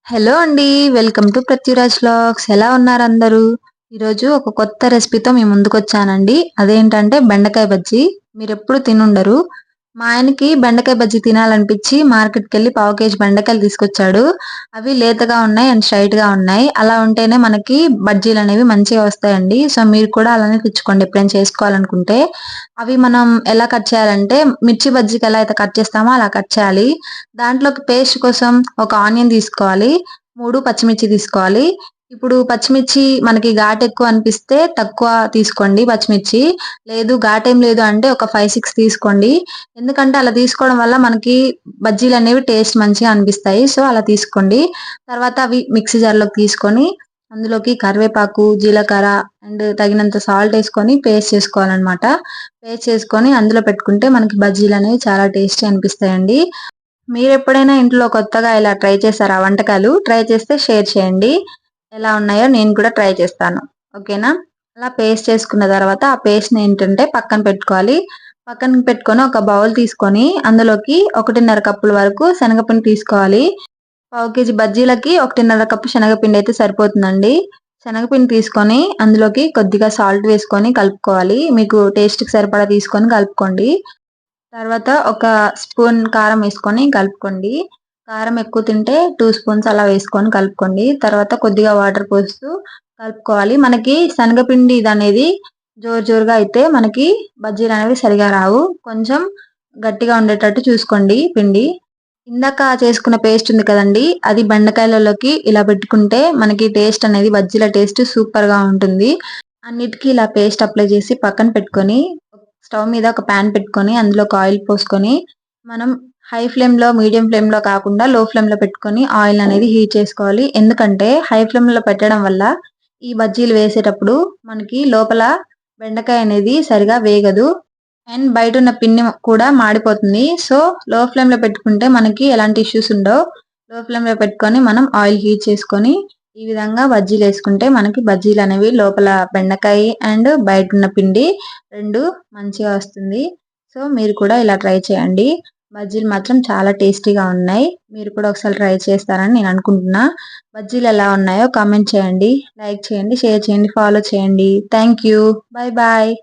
Hello అండి. Welcome to Prithviraj vlogs. ఎలా ఉన్నారు అందరూ? ఈరోజు ఒక కొత్త రెసిపీతో మీ ముందుకొచ్చానండి. అదేంటంటే బెండకాయ బజ్జీ. మీరెప్పుడు తినుండరు. మా ఆయనకి బెండకాయ బజ్జీ తినాలనిపించి మార్కెట్‌కెళ్ళి పావు కేజీ బెండకాయలు తీసుకొచ్చాడు. అవి లేతగా ఉన్నాయి అండ్ స్ట్రెయిట్‌గా ఉన్నాయి. అలా ఉంటేనే మనకి బజ్జీలనేవి మంచిగా వస్తాయండి. సో, మీరు కూడా అలానే తెచ్చుకోండి ఎప్పుడైనా చేసుకోవాలనుకుంటే. అవి మనం ఎలా కట్ చేయాలంటే మిర్చి బజ్జీకి ఎలా అయితే కట్ చేస్తామో అలా కట్ చేయాలి. దాంట్లోకి పేస్ట్ కోసం ఒక ఆనియన్ తీసుకోవాలి. 3 పచ్చిమిర్చి తీసుకోవాలి. ఇప్పుడు పచ్చిమిర్చి మనకి ఘాటెక్కువ అనిపిస్తే తక్కువ తీసుకోండి పచ్చిమిర్చి. లేదు ఘాటేం లేదు అంటే ఒక 5, 6 తీసుకోండి. ఎందుకంటే అలా తీసుకోవడం వల్ల మనకి బజ్జీలనేవి టేస్ట్ మంచిగా అనిపిస్తాయి. సో, అలా తీసుకోండి. తర్వాత అవి మిక్సీ జార్‌లోకి తీసుకొని అందులోకి కరివేపాకు, జీలకర్ర అండ్ తగినంత సాల్ట్ ఏసుకొని పేస్ట్ చేసుకోవాలనమాట. పేస్ట్ చేసుకొని అందులో పెట్టుకుంటే మనకి బజ్జీలనేవి చాలా టేస్టీ అనిపిస్తాయండి. మీరెప్పుడైనా ఇంట్లో కొత్తగా ఇలా ట్రై చేశారా వంటకాలు? ట్రై చేస్తే షేర్ చేయండి. ఎలా ఉన్నాయో నేను కూడా ట్రై చేస్తాను. ఓకేనా? అలా పేస్ట్ చేసుకున్న తర్వాత ఆ పేస్ట్‌నేంటంటే పక్కన పెట్టుకోవాలి. పక్కన పెట్టుకొని ఒక బౌల్ తీసుకొని అందులోకి 1:30 కప్పుల వరకు శనగపిండి తీసుకోవాలి. పావు కేజీ బజ్జీలకి 1:30 కప్పు శనగపిండి అయితే సరిపోతుందండి. శనగపిండి తీసుకొని అందులోకి కొద్దిగా సాల్ట్ వేసుకొని కలుపుకోవాలి. మీకు టేస్ట్‌కి సరిపడా తీసుకొని కలుపుకోండి. తర్వాత ఒక స్పూన్ కారం వేసుకొని కలుపుకోండి. కారం ఎక్కువ తింటే 2 స్పూన్స్ అలా వేసుకొని కలుపుకోండి. తర్వాత కొద్దిగా వాటర్ పోస్తూ కలుపుకోవాలి. మనకి శనగపిండి ఇదనేది జోరు జోరుగా అయితే మనకి బజ్జీలనేవి సరిగా రావు. కొంచెం గట్టిగా ఉండేటట్టు చూసుకోండి పిండి. ఇందాక చేసుకున్న పేస్ట్ ఉంది కదండీ! అది బెండకాయలలోకి ఇలా పెట్టుకుంటే మనకి టేస్ట్ అనేది బజ్జీల టేస్ట్ సూపర్‌గా ఉంటుంది. అన్నిటికి ఇలా పేస్ట్ అప్లై చేసి పక్కన పెట్టుకొని, స్టవ్ మీద ఒక పాన్ పెట్టుకొని, అందులోకి ఆయిల్ పోసుకొని, మనం హై ఫ్లేమ్‌లో, మీడియం ఫ్లేమ్‌లో కాకుండా లో ఫ్లేమ్‌లో పెట్టుకొని ఆయిల్ అనేది హీట్ చేసుకోవాలి. ఎందుకంటే హై ఫ్లేమ్‌లో పెట్టడం వల్ల ఈ బజ్జీలు వేసేటప్పుడు మనకి లోపల బెండకాయ అనేది సరిగా వేగదు. అండ్ బయటున్న పిండి కూడా మాడిపోతుంది. సో, లో ఫ్లేమ్‌లో పెట్టుకుంటే మనకి ఎలాంటి ఇష్యూస్ ఉండవు. లో ఫ్లేమ్‌లో పెట్టుకొని మనం ఆయిల్ హీట్ చేసుకొని, ఈ విధంగా బజ్జీలేసుకుంటే మనకి బజ్జీలనేవి లోపల బెండకాయ అండ్ బయటున్న పిండి 2 మంచిగా వస్తుంది. సో, మీరు కూడా ఇలా ట్రై చేయండి. బజ్జీలు మాత్రం చాలా టేస్టీగా ఉన్నాయి. మీరు కూడా ఒకసారి ట్రై చేస్తారని నేను అనుకుంటున్నా. బజ్జీలు ఎలా ఉన్నాయో కామెంట్ చేయండి. లైక్ చేయండి, షేర్ చేయండి, ఫాలో చేయండి. Thank you. Bye bye.